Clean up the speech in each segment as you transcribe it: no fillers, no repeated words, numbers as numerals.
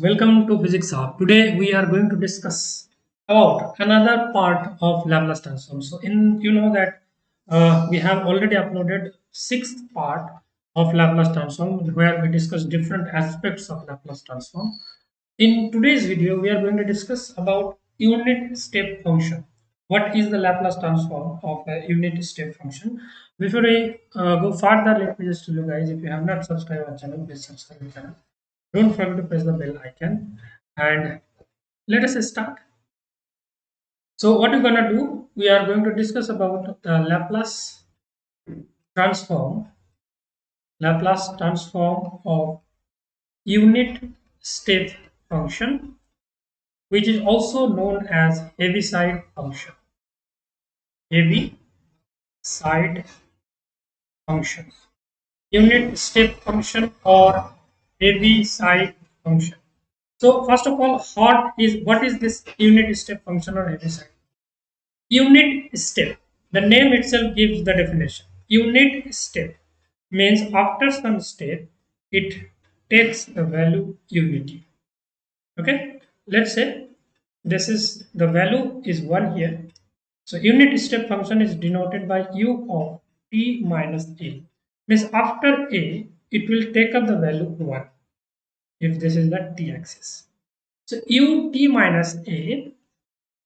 Welcome to Physics Hub. Today we are going to discuss about another part of Laplace transform. So, in you know that we have already uploaded sixth part of Laplace transform where we discuss different aspects of Laplace transform. In today's video, we are going to discuss about unit step function. What is the Laplace transform of a unit step function? Before I go further, let me just tell you guys, if you have not subscribed our channel, please subscribe our channel. Don't forget to press the bell icon and let us start. So what we're going to do, we are going to discuss about the transform, Laplace transform of unit step function, which is also known as Heaviside function. Heaviside function, unit step function or Heaviside function. So first of all, what is this unit step function or Heaviside? Unit step. The name itself gives the definition. Unit step means after some step, it takes the value unity. Okay, let's say this is the value is 1 here. So unit step function is denoted by u of t minus a. Means after a, it will take up the value 1 if this is the t axis. So u t minus a,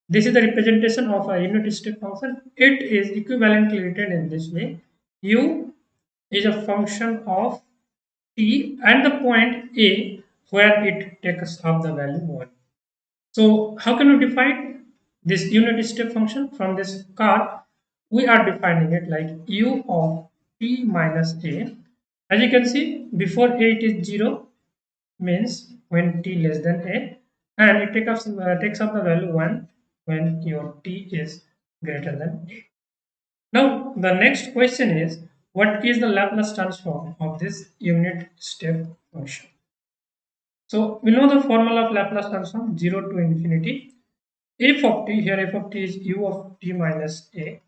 this is the representation of a unit step function. It is equivalently written in this way. U is a function of t and the point A where it takes up the value 1. So how can we define this unit step function from this card? We are defining it like u of t minus a. As you can see, before a it is 0, means when t less than a, and it takes up the value 1 when your t is greater than a. Now the next question is, what is the Laplace transform of this unit step function? So we know the formula of Laplace transform, 0 to infinity. F of t, here f of t is u of t minus a,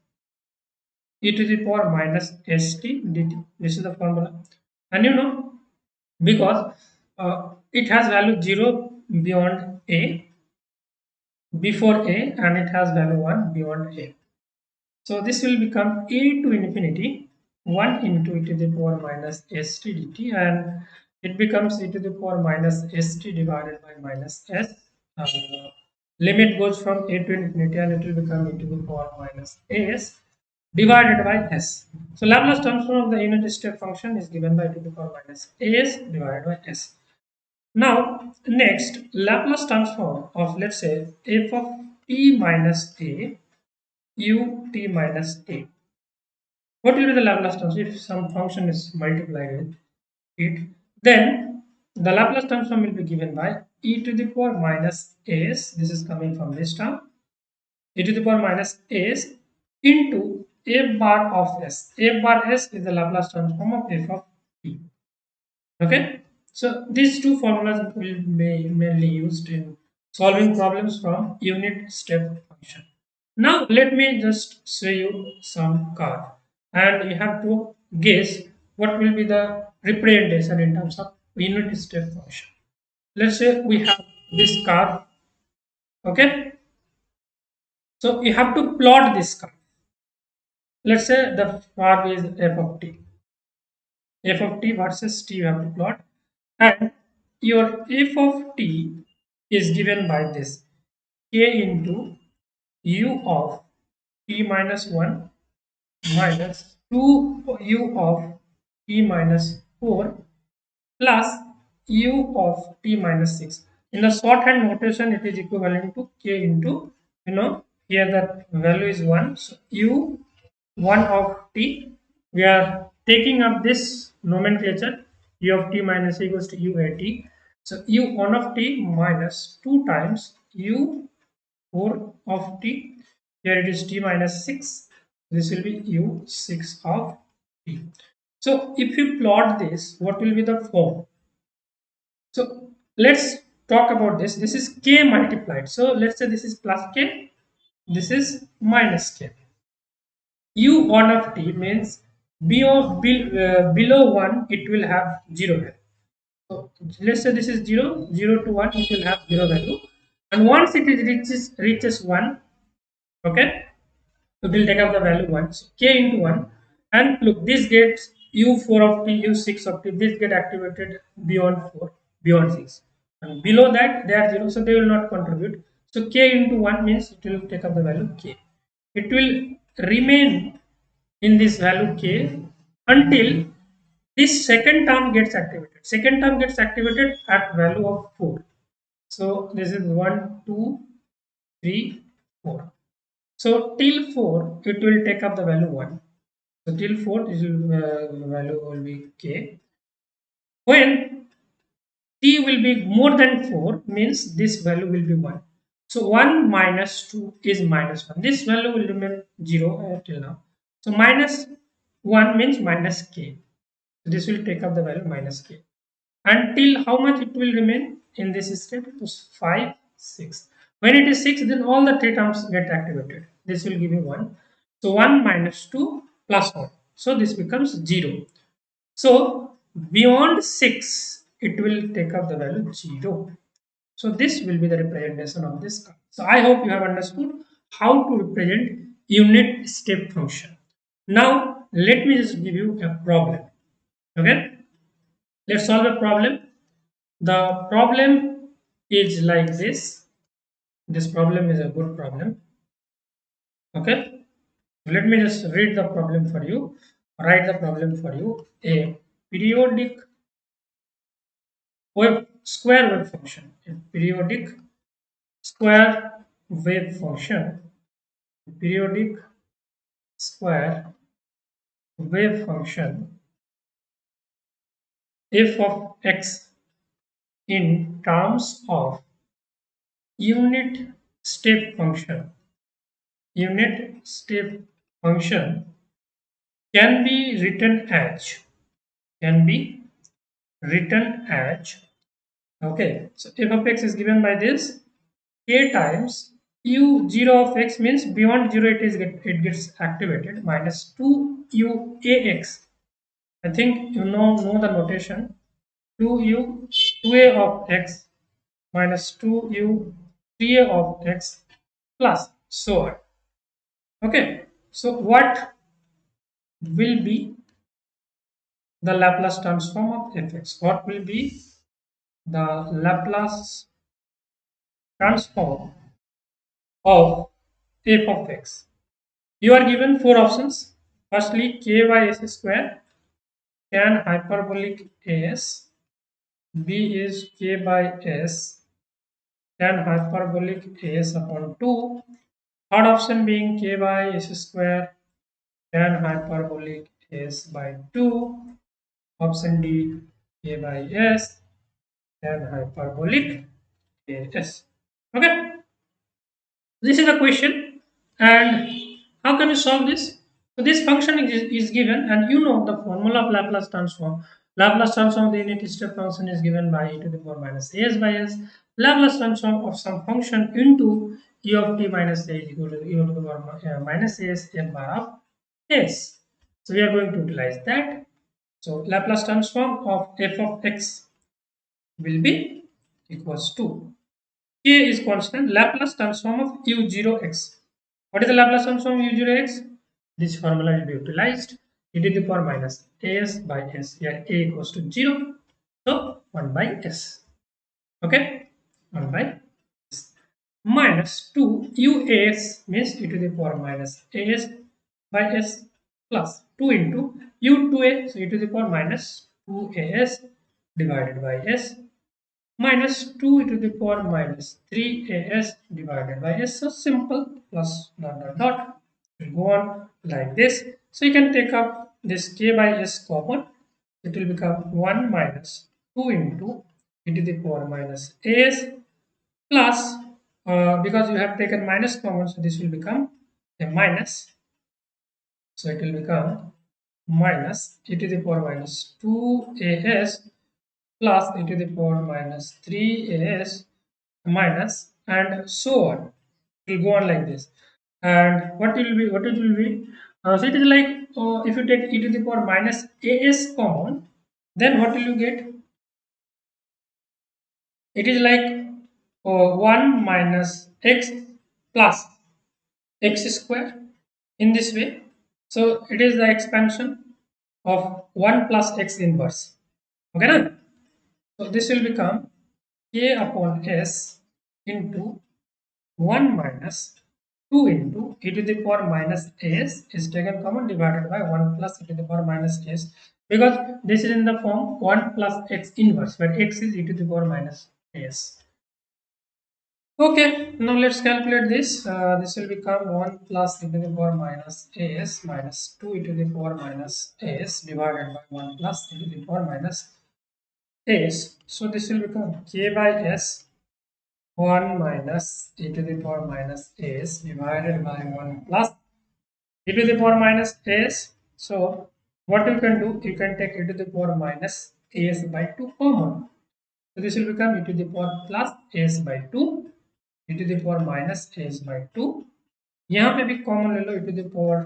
e to the power minus st dt. This is the formula. And you know, because it has value 0 beyond a, before a, and it has value 1 beyond a. So this will become a to infinity 1 into e to the power minus st dt, and it becomes e to the power minus st divided by minus s. Limit goes from a to infinity and it will become e to the power minus s divided by s. So Laplace transform of the unit step function is given by e to the power minus s divided by s. Now next, Laplace transform of, let's say, f of t minus a u t minus a. What will be the Laplace transform if some function is multiplied with it? Then the Laplace transform will be given by e to the power minus s. This is coming from this term, e to the power minus s into f bar of s. F bar s is the Laplace transform of f of t. Okay, so these two formulas will be mainly used in solving problems from unit step function. Now let me just show you some card, and you have to guess what will be the representation in terms of unit step function. Let's say we have this card. Okay, so you have to plot this card. Let's say the curve is f of t. F of t versus t you have to plot, and your f of t is given by this k into u of t minus 1 minus 2 u of t minus 4 plus u of t minus 6. In the shorthand notation, it is equivalent to k into, here the value is 1. So u 1 of t, we are taking up this nomenclature, u of t minus a equals to u a t. So u 1 of t minus 2 times u 4 of t. Here it is t minus 6. This will be u 6 of t. So if you plot this, what will be the form? So let's talk about this. This is k multiplied. So let's say this is plus k, this is minus k. U1 of t means below 1 it will have 0 here. So let's say this is 0, 0 to 1, it will have 0 value. And once it is reaches 1, okay, it will take up the value 1. So k into 1. And look, this gets u4 of t, u6 of t, this get activated beyond 4, beyond 6. And below that, they are 0, so they will not contribute. So k into 1 means it will take up the value k. It will remain in this value k until this second term gets activated. Second term gets activated at value of 4. So this is 1, 2, 3, 4. So till 4, it will take up the value 1. So till 4, this will, value will be k. When t will be more than 4, means this value will be 1. So 1 minus 2 is minus 1. This value will remain 0 till now. So minus 1 means minus k. So this will take up the value minus k. Until how much it will remain in this state? It was 5, 6. When it is 6, then all the three terms get activated. This will give you 1. So 1 minus 2 plus 1. So this becomes 0. So beyond 6, it will take up the value 0. So this will be the representation of this term. So I hope you have understood how to represent unit step function. Now let me just give you a problem. Okay, let's solve a problem. The problem is like this. This problem is a good problem. Okay, let me just read the problem for you, write the problem for you. A periodic square wave function, a periodic square wave function, periodic square wave function f of x in terms of unit step function. Unit step function can be written as, can be written as, okay, so f of x is given by this k times u0 of x, means beyond 0 it gets activated, minus 2 u ax. I think you know the notation. 2u 2a of x minus 2u 3a of x plus so on. Okay, so what will be the Laplace transform of fx? What will be the Laplace transform of f of x? You are given four options. Firstly, k by s square, tan hyperbolic as. B is k by s, tan hyperbolic as upon 2. Third option being k by s square, tan hyperbolic s by 2. Option D, k by s, tan hyperbolic as. Okay, this is the question. And how can you solve this? So this function is given, and you know the formula of Laplace transform. Laplace transform of the unit step function is given by e to the power minus as by s. Laplace transform of some function into e of t minus a is equal to e to the power minus as f bar of s. So we are going to utilize that. So Laplace transform of f of x will be equals to k is constant, Laplace transform of u0x. What is the Laplace transform of u0x? This formula will be utilized. E to the power minus as by s. Here a equals to 0. So 1 by s. Okay? 1 by s. Minus 2 uas means e to the power minus as by s plus 2 into u2a. So e to the power minus 2as divided by s minus 2 to the power minus 3as divided by s. So simple, plus dot dot dot. Will go on like this. So you can take up this k by s common. It will become 1 minus 2 into e to the power minus as plus, because you have taken minus common, so this will become a minus. So it will become minus e to the power minus 2as plus e to the power minus 3as minus, and so on. It will go on like this. And what it will be? So it is like, if you take e to the power minus as common, then what will you get? it is like 1 minus x plus x square in this way. So it is the expansion of 1 plus x inverse. Okay, na? So this will become k upon s into 1 minus 2 into e to the power minus s is taken common divided by 1 plus e to the power minus s, because this is in the form 1 plus x inverse, but x is e to the power minus s. Okay, now let's calculate this. This will become 1 plus e to the power minus s minus 2 e to the power minus s divided by 1 plus e to the power minus s. So this will become k by s 1 minus e to the power minus s divided by 1 plus e to the power minus s. So what you can do, you can take e to the power minus s by 2 common. So this will become e to the power plus s by 2 e to the power minus s by 2. यहाँ पे भी common ले लो e to the power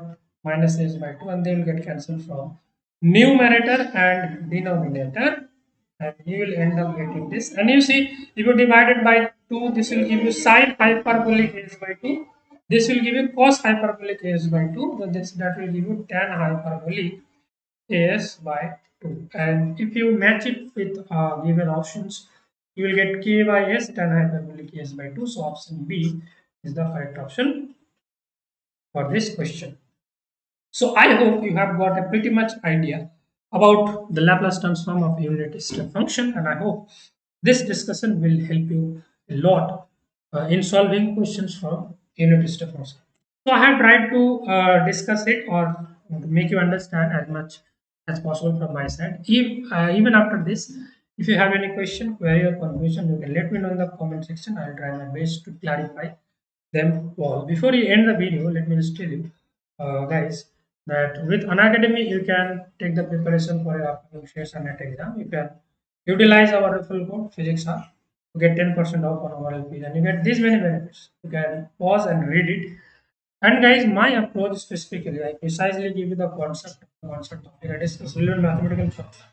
minus s by 2 and they will get cancelled from numerator and denominator, and you will end up getting this. And you see, if you divide it by 2, this will give you sine hyperbolic as by 2. This will give you cos hyperbolic as by 2. Then that will give you tan hyperbolic as by 2. And if you match it with given options, you will get k by s tan hyperbolic as by 2. So option B is the correct option for this question. So I hope you have got a pretty much idea about the Laplace transform of unit step function, and I hope this discussion will help you a lot in solving questions from unit step function. So I have tried to discuss it or make you understand as much as possible from my side. Even after this, if you have any question, query, or confusion, you can let me know in the comment section. I'll try my best to clarify them all. Before you end the video, let me just tell you, guys, that with Unacademy you can take the preparation for your upcoming shares and net exam. You can utilize our referral code Physics Hub to get 10% off on our LP, and you get these many benefits. You can pause and read it. And guys, my approach specifically, I precisely give you the concept topic. I discuss relevant mathematical problems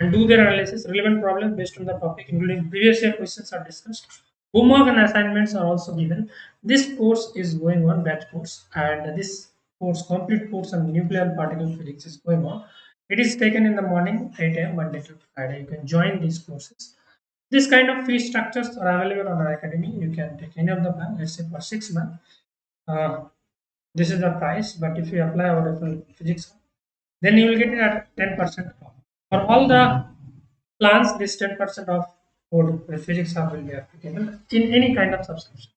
and do their analysis. Relevant problems based on the topic, including previous year questions, are discussed. Homework and assignments are also given. This course is going on, batch course, and this course, complete course on nuclear and particle physics, is going on. It is taken in the morning, 8 a.m. Monday to Friday. You can join these courses. This kind of fee structures are available on our academy. You can take any of the plan, let's say for 6 months. Uh, this is the price, but if you apply our referral physics, then you will get it at 10% off. For all the plans, this 10% off code physics hub will be applicable in any kind of subscription.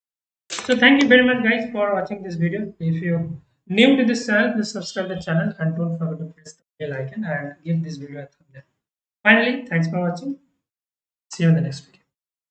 So thank you very much guys for watching this video. If you're new to this channel, please subscribe the channel and don't forget to press the bell icon and give this video a thumbs up. Finally, thanks for watching. See you in the next video.